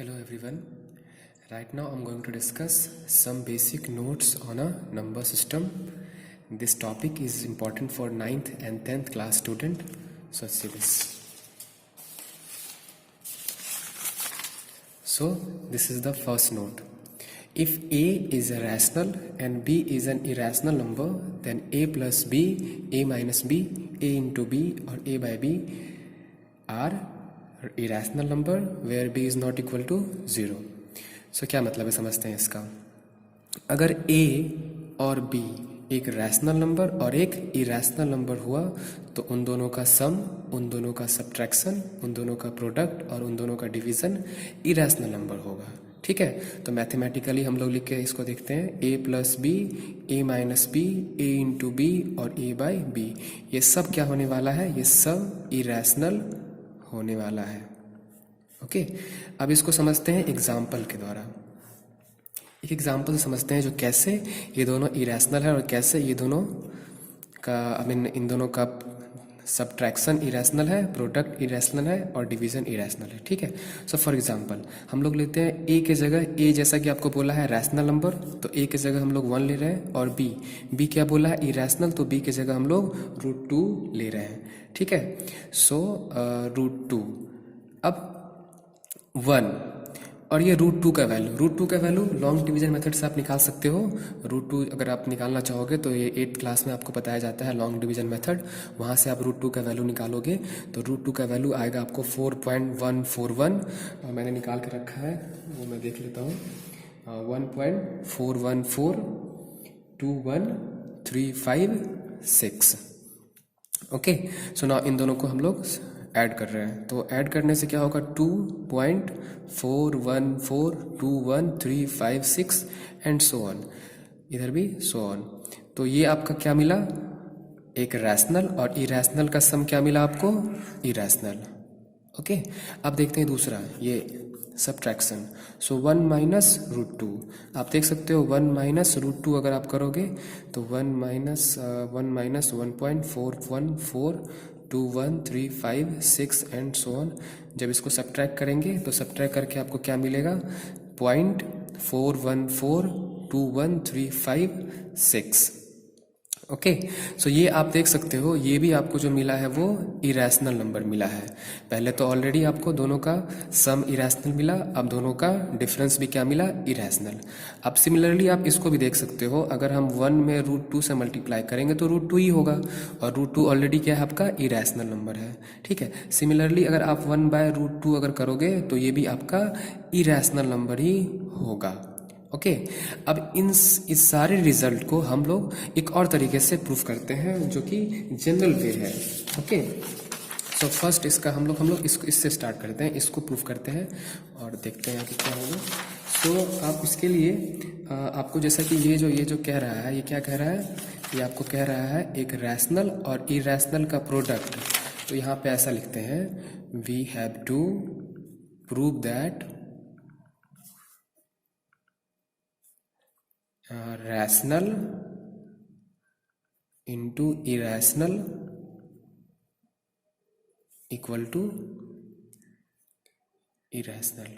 Hello everyone. Right now I'm going to discuss some basic notes on a number system. This topic is important for 9th and 10th class student. So let's see this. So this is the first note. If A is a rational and B is an irrational number, then A plus B, A minus B, A into B or A by B are irrational number where B is not equal to 0. So क्या मतलब है समझते हैं इसका. अगर A और B एक rational number और एक इरेशनल नंबर हुआ तो उन दोनों का सम, उन दोनों का सब्ट्रैक्शन, उन दोनों का प्रोडक्ट और उन दोनों का डिवीज़न इरेशनल नंबर होगा. ठीक है, तो मैथमेटिकली हम लोग लिख के इसको देखते हैं. A plus B, A minus B, A into B और A बाई बी, ये सब क्या होने वाला है? ये सब इरेशनल होने वाला है. ओके, अब इसको समझते हैं एग्जाम्पल के द्वारा. एक एग्जाम्पल से समझते हैं जो कैसे ये दोनों इरेशनल है और कैसे ये दोनों का इन दोनों का सब्ट्रैक्शन इरेशनल है, प्रोडक्ट इरेशनल है और डिवीज़न इरेशनल है. ठीक है, सो फॉर एग्जांपल हम लोग लेते हैं ए के जगह, ए जैसा कि आपको बोला है रैशनल नंबर, तो ए के जगह हम लोग 1 ले रहे हैं, और बी क्या बोला है? इरेशनल, तो बी के जगह हम लोग √2 ले रहे हैं. ठीक है, सो √2. अब 1 और ये √2 का वैल्यू लॉन्ग डिवीजन मेथड से आप निकाल सकते हो. √2 अगर आप निकालना चाहोगे तो ये 8th क्लास में आपको बताया जाता है लॉन्ग डिवीजन मेथड. वहाँ से आप √2 का वैल्यू निकालोगे तो √2 का वैल्यू आएगा आपको 4.141. मैंने निकाल के रखा है, वो मैं देख लेता हूँ. 1.41421356. ओके, सो नाउ इन दोनों को हम लोग ऐड कर रहे हैं. तो ऐड करने से क्या होगा? 2.41421356 एंड सो ऑन, इधर भी सो ऑन. तो ये आपका क्या मिला? एक रैशनल और इरेशनल का सम क्या मिला आपको? इरेशनल. ओके, अब देखते हैं दूसरा, ये सब्ट्रैक्शन. सो 1 माइनस √2, आप देख सकते हो 1 माइनस √2 अगर आप करोगे तो 1 माइनस 1.41421356 एंड सो ऑन. जब इसको सब्ट्रैक्ट करेंगे तो सब्ट्रैक्ट करके आपको क्या मिलेगा? 0.4142135 ओके, सो ये आप देख सकते हो, ये भी आपको जो मिला है वो इरेशनल नंबर मिला है. पहले तो ऑलरेडी आपको दोनों का सम इरेशनल मिला, अब दोनों का डिफरेंस भी क्या मिला? इरेशनल. अब सिमिलरली आप इसको भी देख सकते हो, अगर हम 1 में √2 से मल्टीप्लाई करेंगे तो √2 ही होगा, और √2 ऑलरेडी क्या है? आपका इरेशनल नंबर है. ठीक है, सिमिलरली अगर आप 1/√2 अगर करोगे तो ये भी आपका इरेशनल नंबर ही होगा. ओके, अब इस सारे रिजल्ट को हम लोग एक और तरीके से प्रूफ करते हैं जो कि जनरल वे है. ओके, सो फर्स्ट इसका हम लोग इसको इससे स्टार्ट करते हैं, इसको प्रूफ करते हैं और देखते हैं कि क्या होगा. सो आप इसके लिए आपको जैसा कि ये जो कह रहा है, ये क्या कह रहा है? ये आपको कह रहा है एक रैशनल और इरेशनल का प्रोडक्ट. तो यहाँ पे ऐसा लिखते हैं, we have to prove that rational into irrational equal to irrational.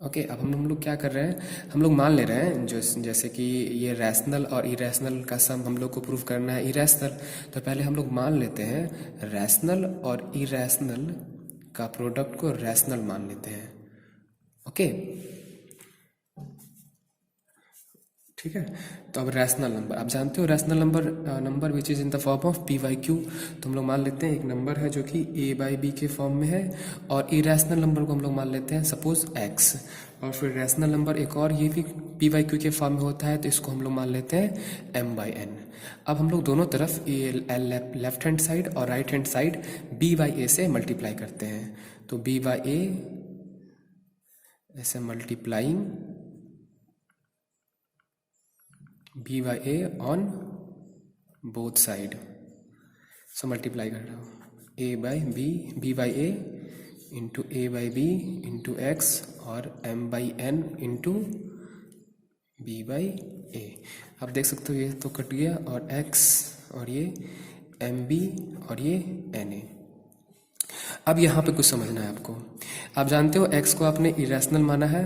Okay, अब हम लोग क्या कर रहे हैं? हम लोग मान ले रहे हैं जैसे कि ये रैशनल और इरेशनल का सम हम लोग को प्रूव करना है इरेशनल, तो पहले हम लोग मान लेते हैं रैशनल और इरेशनल का प्रोडक्ट को रैशनल मान लेते हैं. ओके, ठीक है, तो अब रैशनल नंबर आप जानते हो, rational number which is in the form of p/q. तो हम लोग मान लेते हैं एक नंबर है जो कि a/b के फॉर्म में है, और इरेशनल नंबर को हम लोग मान लेते हैं सपोज x, और फिर रैशनल नंबर एक और ये भी p/q के फॉर्म में होता है, तो इसको हम लोग मान लेते हैं m/n. अब हम लोग दोनों तरफ लेफ्ट हैंड साइड और राइट हैंड साइड b/a से मल्टीप्लाई करते हैं. तो b/a ऐसे multiplying b/a on both side. So multiply कर रहा हूँ a/b, b/a into a/b into x और m/n इंटू b/a. आप देख सकते हो ये तो कट गया, और x और ये mb और ये na. अब यहाँ पे कुछ समझना है आपको। आप जानते हो x को आपने इरेशनल माना है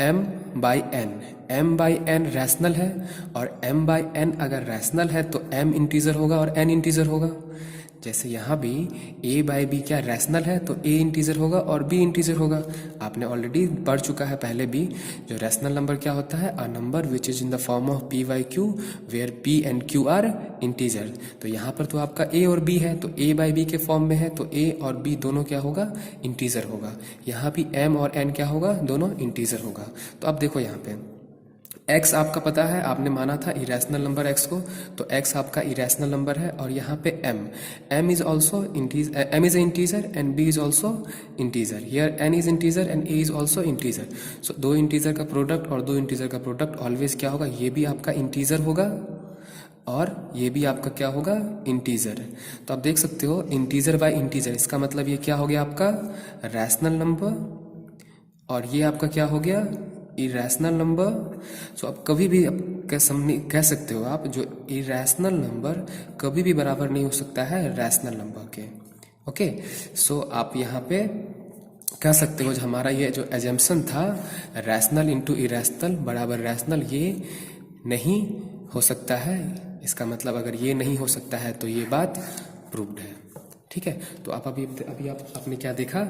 m/n, m/n रैशनल है, और m/n अगर रैशनल है तो m इंटीजर होगा और n इंटीजर होगा। जैसे यहाँ भी a/b क्या रैशनल है तो a इंटीजर होगा और b इंटीजर होगा। आपने ऑलरेडी पढ़ चुका है पहले भी, जो रैशनल नंबर क्या होता है, a number which is in the form of p/q where p and q are integer. तो यहाँ पर तो आपका a और b है, तो a/b के फॉर्म में है, तो a और b दोनों क्या होगा, इंटीजर होगा। यहाँ भी m और n क्या होगा, दोनों इंटीजर होगा। तो अब देखो यहाँ पे x आपका पता है, आपने माना था इरेशनल नंबर x को, तो x आपका इरेशनल नंबर है। और यहाँ पे m is also m is integer and b is also integer. Here n is integer and a is also integer. So दो इंटीजर का प्रोडक्ट और दो इंटीजर का प्रोडक्ट ऑलवेज क्या होगा, ये भी आपका इंटीजर होगा और ये भी आपका क्या होगा, इंटीजर। तो आप देख सकते हो इंटीजर बाय इंटीजर, इसका मतलब ये क्या हो गया आपका रैशनल नंबर, और ये आपका क्या हो गया, इरेशनल नंबर। सो अब कभी भी आप कह सकते हो आप, जो इरेशनल नंबर कभी भी बराबर नहीं हो सकता है रैशनल नंबर के। ओके, सो आप यहाँ पे कह सकते हो जो हमारा ये जो एजम्पशन था रैशनल इंटू इरेशनल बराबर रैशनल, ये नहीं हो सकता है। इसका मतलब अगर ये नहीं हो सकता है तो ये बात प्रूव्ड है। ठीक है, तो आप अभी आपने क्या देखा,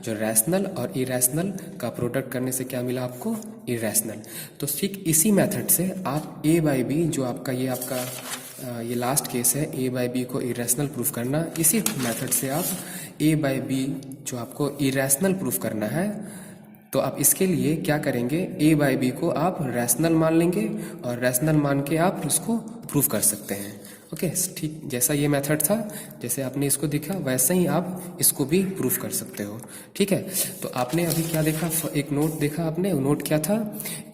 जो रैशनल और इरेशनल का प्रोडक्ट करने से क्या मिला आपको, इरेशनल। तो ठीक इसी मेथड से आप a/b, जो आपका ये लास्ट केस है a/b को इरेशनल प्रूफ करना, इसी मेथड से आप a/b जो आपको इरेशनल प्रूफ करना है, तो आप इसके लिए क्या करेंगे, a/b को आप रैशनल मान लेंगे और रैशनल मान के आप उसको प्रूफ कर सकते हैं। ओके, ठीक जैसा ये मेथड था, जैसे आपने इसको देखा वैसे ही आप इसको भी प्रूफ कर सकते हो। ठीक है, तो आपने अभी क्या देखा, एक नोट देखा आपने, नोट क्या था,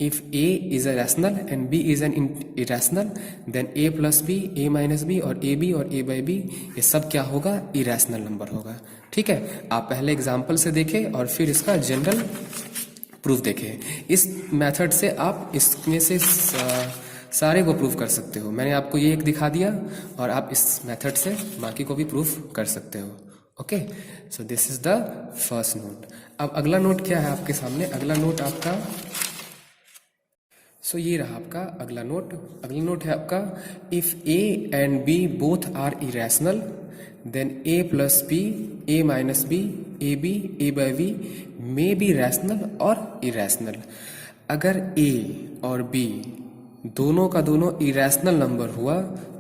if a is a rational and b is an irrational then a plus b, a minus b और a/b और a/b ये सब क्या होगा, इरेशनल नंबर होगा। ठीक है, आप पहले एग्जाम्पल से देखें और फिर इसका जनरल प्रूफ देखें। इस मेथड से आप इसमें से सारे को प्रूफ कर सकते हो। मैंने आपको ये एक दिखा दिया और आप इस मेथड से बाकी को भी प्रूफ कर सकते हो। Okay, so this is the first note. अब अगला नोट क्या है आपके सामने, अगला नोट आपका ये रहा आपका अगला नोट। अगला नोट है आपका, if a and b both are irrational then a plus b, a minus b, a/b, a/b may be rational और इरेशनल। अगर a और b दोनों का दोनों इरेशनल नंबर हुआ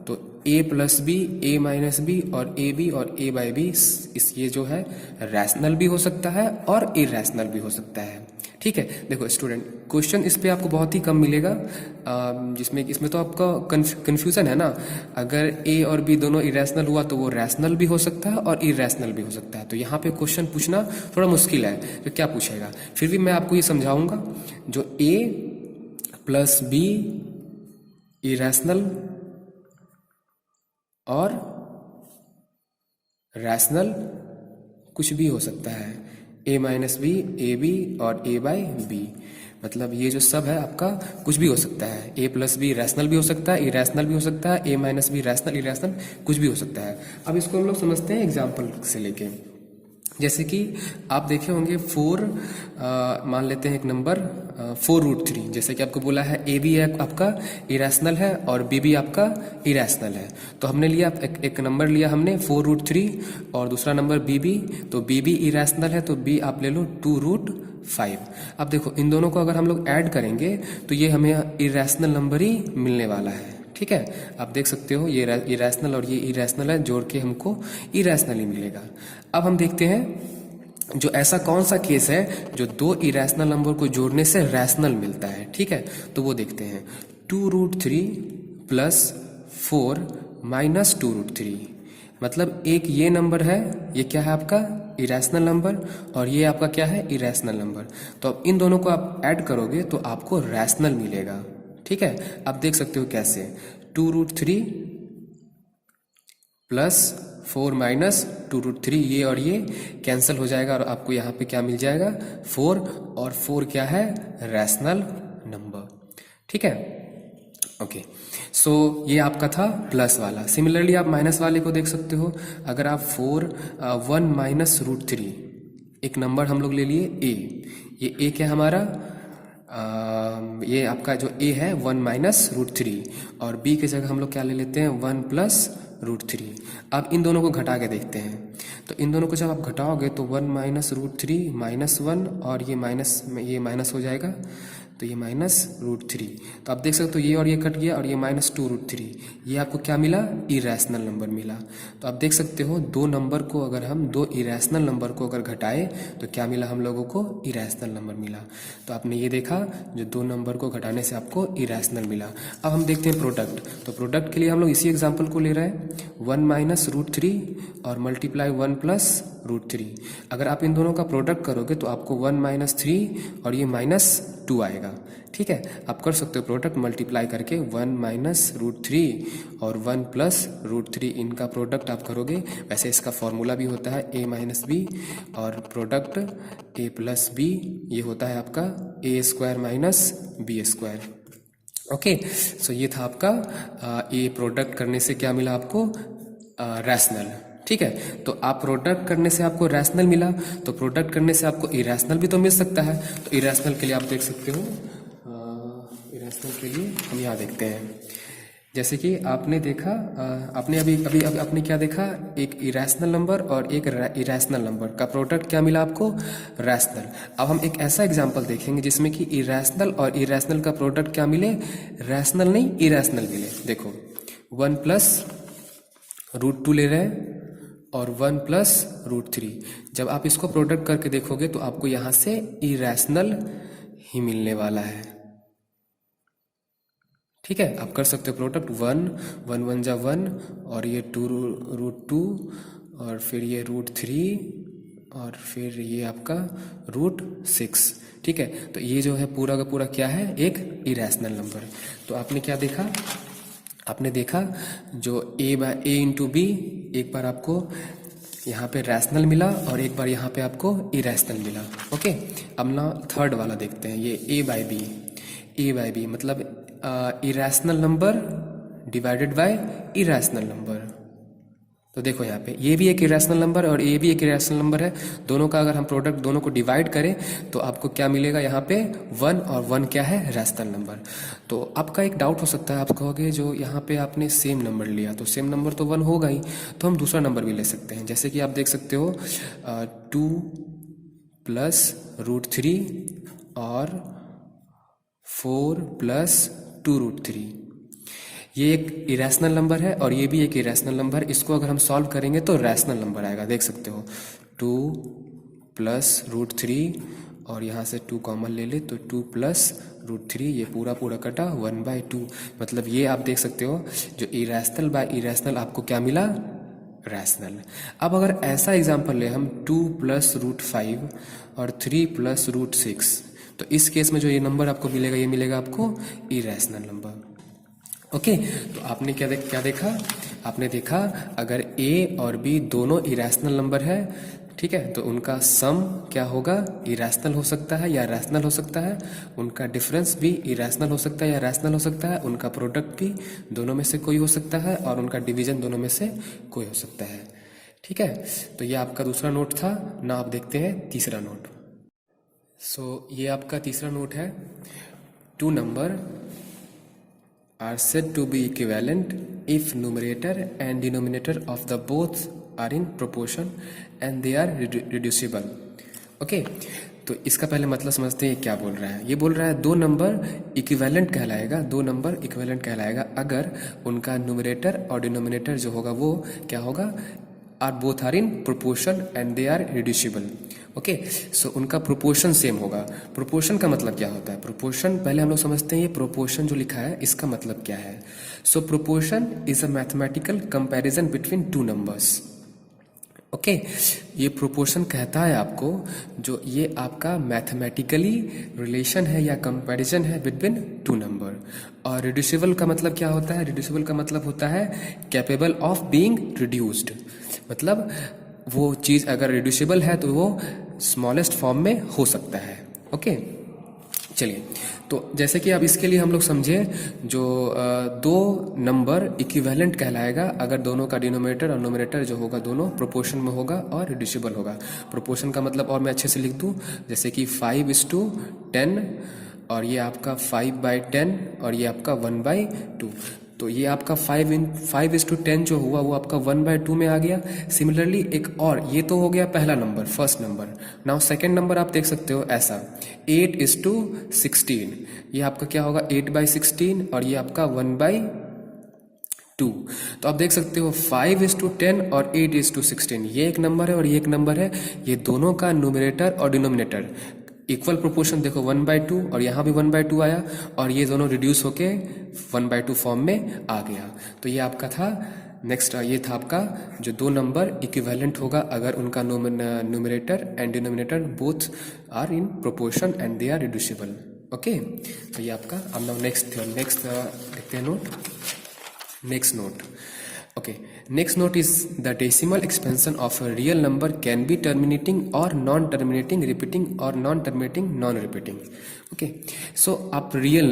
तो a plus B, a minus B और a/b और a/b इस ये जो है रैशनल भी हो सकता है और इरेशनल भी हो सकता है। ठीक है, देखो स्टूडेंट, क्वेश्चन इस पे आपको बहुत ही कम मिलेगा, जिसमें इसमें तो आपका कंफ्यूजन है ना। अगर a और b दोनों इरेशनल हुआ तो वो रैशनल भी हो सकता है और इरेशनल भी हो सकता है। तो यहाँ पे क्वेश्चन पूछना थोड़ा मुश्किल है, तो क्या पूछेगा, फिर भी मैं आपको ये समझाऊंगा। जो a प्लस b इरेशनल और रैशनल कुछ भी हो सकता है, a माइनस बी, a/b और a/b, मतलब ये जो सब है आपका कुछ भी हो सकता है। a प्लस बी रैशनल भी हो सकता है, इरेशनल भी हो सकता है, a minus B rational, irrational कुछ भी हो सकता है। अब इसको हम लोग समझते हैं एग्जाम्पल से लेके। जैसे कि आप देखे होंगे 4 मान लेते हैं एक नंबर 4√3, जैसे कि आपको बोला है a भी आपका इरेशनल है और b भी आपका इरेशनल है। तो हमने लिया एक नंबर लिया हमने 4√3 और दूसरा नंबर b भी, तो b भी इरेशनल है तो b आप ले लो 2√5। अब देखो इन दोनों को अगर हम लोग ऐड करेंगे तो ये हमें इरेशनल नंबर ही मिलने वाला है। ठीक है, आप देख सकते हो ये इरेशनल और ये इरेशनल है, जोड़ के हमको इरेशनल ही मिलेगा। अब हम देखते हैं जो ऐसा कौन सा केस है जो दो इरेशनल नंबर को जोड़ने से रैशनल मिलता है। ठीक है, तो वो देखते हैं। 2√3 प्लस 4 माइनस 2√3, मतलब एक ये नंबर है, ये क्या है आपका इरेशनल नंबर, और ये आपका क्या है इरेशनल नंबर। तो अब इन दोनों को आप ऐड करोगे तो आपको रैशनल मिलेगा। ठीक है, आप देख सकते हो कैसे, 2√3 प्लस 4 माइनस 2√3, ये और ये कैंसिल हो जाएगा और आपको यहाँ पे क्या मिल जाएगा 4, और 4 क्या है रैशनल नंबर। ठीक है, ओके, सो ये आपका था प्लस वाला। सिमिलरली आप माइनस वाले को देख सकते हो। अगर आप 1 माइनस रूट 3, एक नंबर हम लोग ले लिए ए, ये ए क्या हमारा, ये आपका जो ए है 1 माइनस रूट 3, और बी की जगह हम लोग क्या ले लेते हैं 1 प्लस रूट 3। अब इन दोनों को घटा के देखते हैं, तो इन दोनों को जब आप घटाओगे तो 1 माइनस रूट 3 माइनस 1, और ये माइनस हो जाएगा, तो ये माइनस रूट 3। तो आप देख सकते हो ये और ये कट गया, और ये माइनस 2 रूट 3, ये आपको क्या मिला, इरेशनल नंबर मिला। तो आप देख सकते हो दो नंबर को अगर हम दो इरेशनल नंबर को अगर घटाए तो क्या मिला हम लोगों को, इरेशनल नंबर मिला। तो आपने ये देखा जो दो नंबर को घटाने से आपको इरेशनल मिला। अब हम देखते हैं प्रोडक्ट। तो प्रोडक्ट के लिए हम लोग इसी एग्जाम्पल को ले रहे हैं, 1 माइनस रूट 3 और मल्टीप्लाई 1 प्लस रूट 3। अगर आप इन दोनों का प्रोडक्ट करोगे तो आपको 1 माइनस 3 और ये माइनस 2 आएगा। ठीक है, आप कर सकते हो प्रोडक्ट मल्टीप्लाई करके 1 माइनस रूट 3 और 1 प्लस रूट 3, इनका प्रोडक्ट आप करोगे। वैसे इसका फॉर्मूला भी होता है a माइनस बी, और प्रोडक्ट a प्लस बी ये होता है आपका a square minus B square. Okay, so ये था आपका ये प्रोडक्ट करने से क्या मिला आपको, रैशनल। ठीक है, तो आप प्रोडक्ट करने से आपको रैशनल मिला, तो प्रोडक्ट करने से आपको इरेशनल भी तो मिल सकता है। तो इरेशनल के लिए आप देख सकते हो, इरेशनल के लिए हम यहाँ देखते हैं, जैसे कि आपने देखा, आपने अभी आपने क्या देखा, एक इरेशनल नंबर और एक इरेशनल नंबर का प्रोडक्ट क्या मिला आपको, रैशनल। अब हम एक ऐसा एग्जांपल देखेंगे जिसमें कि इरेशनल और इरेशनल का प्रोडक्ट क्या मिले, रैशनल नहीं इरेशनल मिले। देखो 1 प्लस रूट 2 ले रहे हैं और 1 प्लस रूट 3, जब आप इसको प्रोडक्ट करके देखोगे तो आपको यहां से इरेशनल ही मिलने वाला है। ठीक है, आप कर सकते हो प्रोडक्ट 1 1 जा 1, और ये 2 रूट 2, और फिर ये रूट 3, और फिर ये आपका रूट 6। ठीक है, तो ये जो है पूरा का पूरा क्या है, एक इरेशनल नंबर। तो आपने क्या देखा, आपने देखा जो a इंटू बी, एक बार आपको यहाँ पे रैशनल मिला और एक बार यहाँ पे आपको इरेशनल मिला। ओके, अब ना थर्ड वाला देखते हैं, ये a बाई बी मतलब irrational number divided by irrational number. तो देखो यहाँ पे ये भी एक इरेशनल नंबर और ये भी एक इरेशनल नंबर है, दोनों का अगर हम प्रोडक्ट दोनों को डिवाइड करें तो आपको क्या मिलेगा, यहाँ पे 1 और 1 क्या है, रैशनल नंबर। तो आपका एक डाउट हो सकता है, आप कहोगे जो यहाँ पे आपने सेम नंबर लिया तो सेम नंबर तो 1 होगा ही, तो हम दूसरा नंबर भी ले सकते हैं। जैसे कि आप देख सकते हो 2 प्लस रूट 3 और 4 प्लस 2 रूट 3, ये एक इरेशनल नंबर है और ये भी एक इरेशनल नंबर। इसको अगर हम सॉल्व करेंगे तो रैशनल नंबर आएगा। देख सकते हो 2 प्लस रूट 3 और यहाँ से 2 कॉमन ले ले तो 2 प्लस रूट 3, ये पूरा पूरा कटा 1/2। मतलब ये आप देख सकते हो जो इरेशनल बाय इरेशनल आपको क्या मिला, रैशनल। अब अगर ऐसा एग्जाम्पल ले हम 2 प्लस रूट 5 और 3 प्लस रूट 6, तो इस केस में जो ये नंबर आपको मिलेगा, ये मिलेगा आपको इरेशनल नंबर। ओके, तो आपने क्या देखा, आपने देखा अगर a और b दोनों इरेशनल नंबर है, ठीक है, तो उनका सम क्या होगा, इरेशनल हो सकता है या रैशनल हो सकता है, उनका डिफरेंस भी इरेशनल हो सकता है या रैशनल हो सकता है, उनका प्रोडक्ट भी दोनों में से कोई हो सकता है, और उनका डिवीजन दोनों में से कोई हो सकता है। ठीक है, तो ये आपका दूसरा नोट था ना। आप देखते हैं तीसरा नोट। सो ये आपका तीसरा नोट है, 2 number are said to be equivalent if numerator and denominator of the both are in proportion and they are reducible। Okay, तो इसका पहले मतलब समझते हैं ये क्या बोल रहा है। ये बोल रहा है दो नंबर इक्विवेलेंट कहलाएगा, दो नंबर इक्विवेलेंट कहलाएगा अगर उनका न्यूमरेटर और डिनोमिनेटर जो होगा वो क्या होगा, are both are in proportion and they are reducible. Okay, so उनका प्रोपोर्शन सेम होगा। प्रोपोर्शन का मतलब क्या होता है, प्रोपोर्शन पहले हम लोग समझते हैं ये प्रोपोर्शन जो लिखा है इसका मतलब क्या है। So proportion is a mathematical comparison between 2 numbers. Okay, ये प्रोपोर्शन कहता है आपको जो ये आपका मैथमेटिकली रिलेशन है या कंपैरिजन है बिटवीन 2 नंबर। और रिड्यूसिबल का मतलब क्या होता है, रिड्यूसिबल का मतलब होता है कैपेबल ऑफ बीइंग रिड्यूस्ड। मतलब वो चीज अगर रिड्यूसिबल है तो वो स्मॉलेस्ट फॉर्म में हो सकता है। ओके, चलिए, तो जैसे कि अब इसके लिए हम लोग समझे, जो दो नंबर इक्विवेलेंट कहलाएगा अगर दोनों का डिनोमिनेटर और नोमिनेटर जो होगा दोनों प्रोपोर्शन में होगा और रिड्यूसिबल होगा। प्रोपोर्शन का मतलब और मैं अच्छे से लिख दूं, जैसे कि 5:10 और ये आपका 5/10 और ये आपका 1/2। तो ये आपका 5:10 जो हुआ वो आपका 1/2 में आ गया। सिमिलरली एक और, ये तो हो गया पहला number, first number. Now second number आप देख सकते हो ऐसा 8:16, ये आपका क्या होगा 8/16 और ये आपका 1/2। तो आप देख सकते हो 5:10 और 8:16, ये एक नंबर है और ये एक नंबर है। ये दोनों का न्यूमरेटर और डिनोमिनेटर इक्वल प्रोपोर्शन देखो 1/2 और यहाँ भी 1/2 आया और ये दोनों रिड्यूस होके 1/2 फॉर्म में आ गया। तो ये आपका था नेक्स्ट, ये था आपका जो दो नंबर इक्विवेलेंट होगा अगर उनका numerator and denominator both are in proportion and they are reducible. Okay, तो ये आपका। अब नाउ नेक्स्ट देखते हैं note, next note. Okay, next note is the decimal expansion of a real number can be terminating or non-terminating, repeating or non-terminating, non-repeating. Okay, so आप real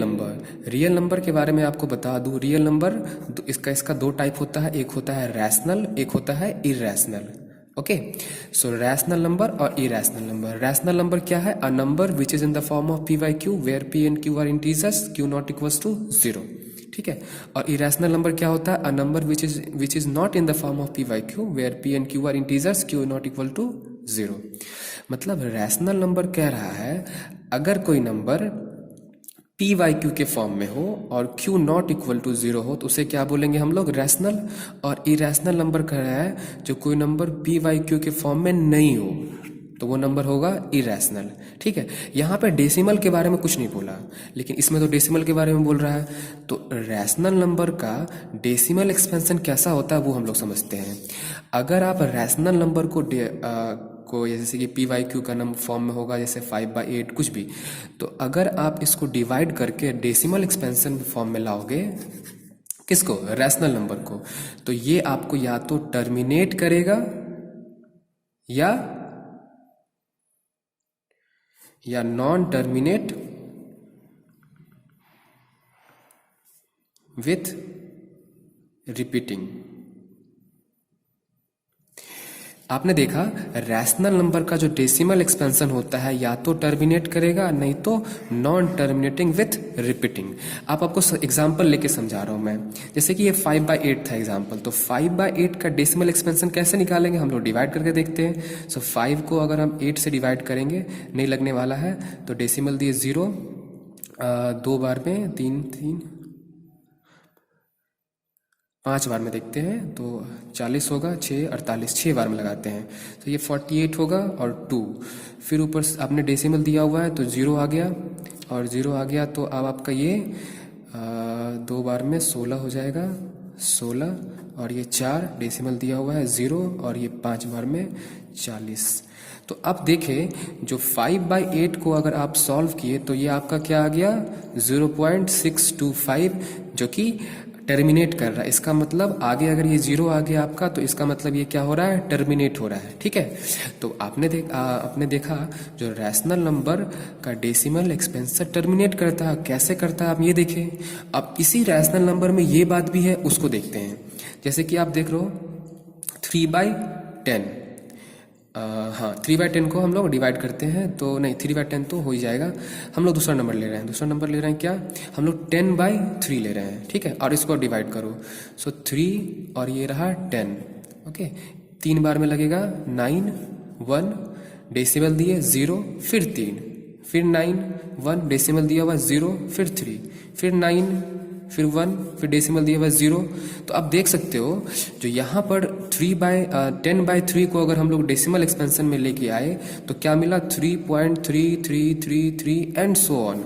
number के बारे में आपको बता दूं, रियल नंबर इसका दो टाइप होता है, एक होता है रैशनल, एक होता है irrational. Okay, so rational number और इरेशनल नंबर। रैशनल नंबर क्या है? A number which is in the form of P by Q where P and Q are integers, Q not equals to 0। ठीक है। और irrational number क्या होता है? A number which is not in the form of P by Q where P and Q are integers, Q not equal to 0। मतलब rational number कह रहा है अगर कोई नंबर पी वाई क्यू के फॉर्म में हो और क्यू नॉट इक्वल टू 0 हो तो उसे क्या बोलेंगे हम लोग? रैशनल। और इरेशनल नंबर कह रहा है जो कोई नंबर पी वाई क्यू के फॉर्म में नहीं हो तो वो नंबर होगा इरेशनल। ठीक है। यहाँ पे डेसिमल के बारे में कुछ नहीं बोला, लेकिन इसमें तो डेसिमल के बारे में बोल रहा है। तो रैशनल नंबर का डेसिमल एक्सपेंशन कैसा होता है वो हम लोग समझते हैं। अगर आप रैशनल नंबर को जैसे कि पी वाई क्यू का नंबर फॉर्म में होगा जैसे 5/8 कुछ भी, तो अगर आप इसको डिवाइड करके डेसिमल एक्सपेंशन फॉर्म में लाओगे, किसको? रैशनल नंबर को, तो ये आपको या तो टर्मिनेट करेगा या नॉन टर्मिनेट विथ रिपीटिंग। आपने देखा रैशनल नंबर का जो डेसिमल एक्सपेंशन होता है या तो टर्मिनेट करेगा नहीं तो नॉन टर्मिनेटिंग विथ रिपीटिंग। आपको एग्जांपल लेके समझा रहा हूं मैं। जैसे कि ये 5/8 था एग्जांपल, तो 5/8 का डेसिमल एक्सपेंशन कैसे निकालेंगे? हम लोग डिवाइड करके देखते हैं। सो 5 को अगर हम 8 से डिवाइड करेंगे, नहीं लगने वाला है, तो डेसिमल दिए 0, 2 बार में 3 5 बार में देखते हैं तो 40 होगा, 6 48, 6 बार में लगाते हैं तो ये 48 होगा और 2, फिर ऊपर आपने डेसिमल दिया हुआ है तो 0 आ गया, और 0 आ गया तो अब आपका ये 2 बार में 16 हो जाएगा, 16, और ये 4 डेसिमल दिया हुआ है 0, और ये 5 बार में 40। तो अब देखें जो 5/8 को अगर आप सॉल्व किए तो ये आपका क्या आ गया? 0.625, जो कि टर्मिनेट कर रहा है। इसका मतलब आगे अगर ये 0 आ गया आपका तो इसका मतलब ये क्या हो रहा है? टर्मिनेट हो रहा है। ठीक है। तो आपने देखा जो रैशनल नंबर का डेसिमल एक्सपेंशन टर्मिनेट करता है। कैसे करता है आप ये देखें। अब इसी रैशनल नंबर में ये बात भी है, उसको देखते हैं। जैसे कि आप देख रहे हो 3/10, हाँ 3/10 को हम लोग डिवाइड करते हैं तो नहीं, 3/10 तो हो ही जाएगा। हम लोग दूसरा नंबर ले रहे हैं। दूसरा नंबर ले रहे हैं क्या? हम लोग 10/3 ले रहे हैं। ठीक है। और इसको डिवाइड करो, सो 3 और ये रहा 10। ओके, 3 बार में लगेगा 9, 1 डेसिमल दिए 0, फिर 3, फिर 9, 1 डेसिमल दिया हुआ 0, फिर 3, फिर 9, फिर 1, फिर डेसिमल दिया हुआ 0। तो आप देख सकते हो जो यहाँ पर 10/3 को अगर हम लोग डेसिमल एक्सपेंशन में लेके आए तो क्या मिला? 3.3333 एंड सो ऑन।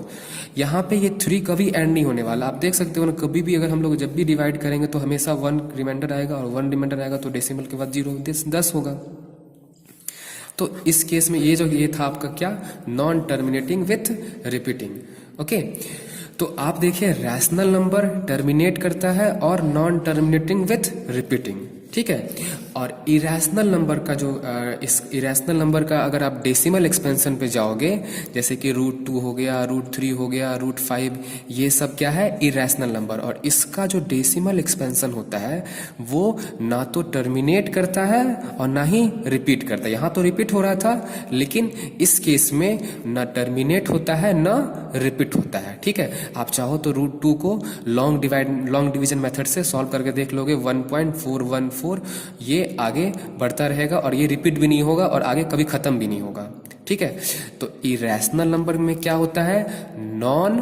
यहाँ पे ये 3 कभी एंड नहीं होने वाला। आप देख सकते हो ना, कभी भी अगर हम लोग जब भी डिवाइड करेंगे तो हमेशा 1 रिमाइंडर आएगा, और 1 रिमाइंडर आएगा तो डेसिमल के बाद 0 10 होगा। तो इस केस में ये था आपका क्या? Non terminating with repeating. Okay, तो आप देखिए रैशनल नंबर टर्मिनेट करता है और नॉन टर्मिनेटिंग विथ रिपीटिंग। ठीक है। और इरेशनल नंबर का जो इस इरेशनल नंबर का अगर आप डेसिमल एक्सपेंशन पे जाओगे, जैसे कि √2 हो गया, √3 हो गया, √5, ये सब क्या है, इरेशनल नंबर। और इसका जो डेसिमल एक्सपेंशन होता है वो ना तो टर्मिनेट करता है और ना ही रिपीट करता है। यहाँ तो रिपीट हो रहा था, लेकिन इस केस में ना टर्मिनेट होता है ना रिपीट होता है। ठीक है, आप चाहो तो √2 को लॉन्ग डिवीजन मेथड से सॉल्व करके देख लोगे, 1.414 ये आगे बढ़ता रहेगा और ये रिपीट भी नहीं होगा और आगे कभी खत्म भी नहीं होगा। ठीक है, तो इरेशनल नंबर में क्या होता है, non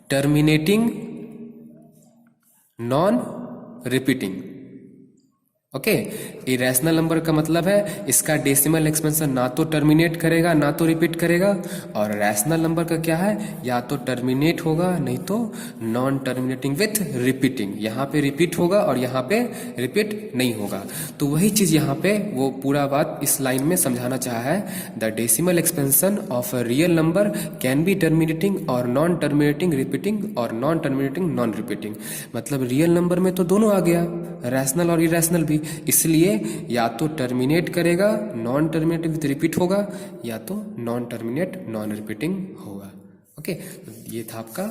terminating non repeating. Okay, irrational number का मतलब है इसका डेसिमल एक्सपेंशन ना तो टर्मिनेट करेगा ना तो रिपीट करेगा, और रैशनल नंबर का क्या है, या तो टर्मिनेट होगा नहीं तो नॉन टर्मिनेटिंग विथ रिपीटिंग। यहाँ पे रिपीट होगा और यहाँ पे रिपीट नहीं होगा। तो वही चीज यहाँ पे वो पूरा बात इस लाइन में समझाना चाहा है, the decimal expansion of a real number can be terminating और नॉन टर्मिनेटिंग रिपीटिंग और नॉन टर्मिनेटिंग नॉन रिपीटिंग। मतलब रियल नंबर में तो दोनों आ गया, रैशनल और इरेशनल भी, इसलिए या तो टर्मिनेट करेगा नॉन टर्मिनेट विथ रिपीट होगा, या तो नॉन टर्मिनेट नॉन रिपीटिंग होगा। ओके, ये था आपका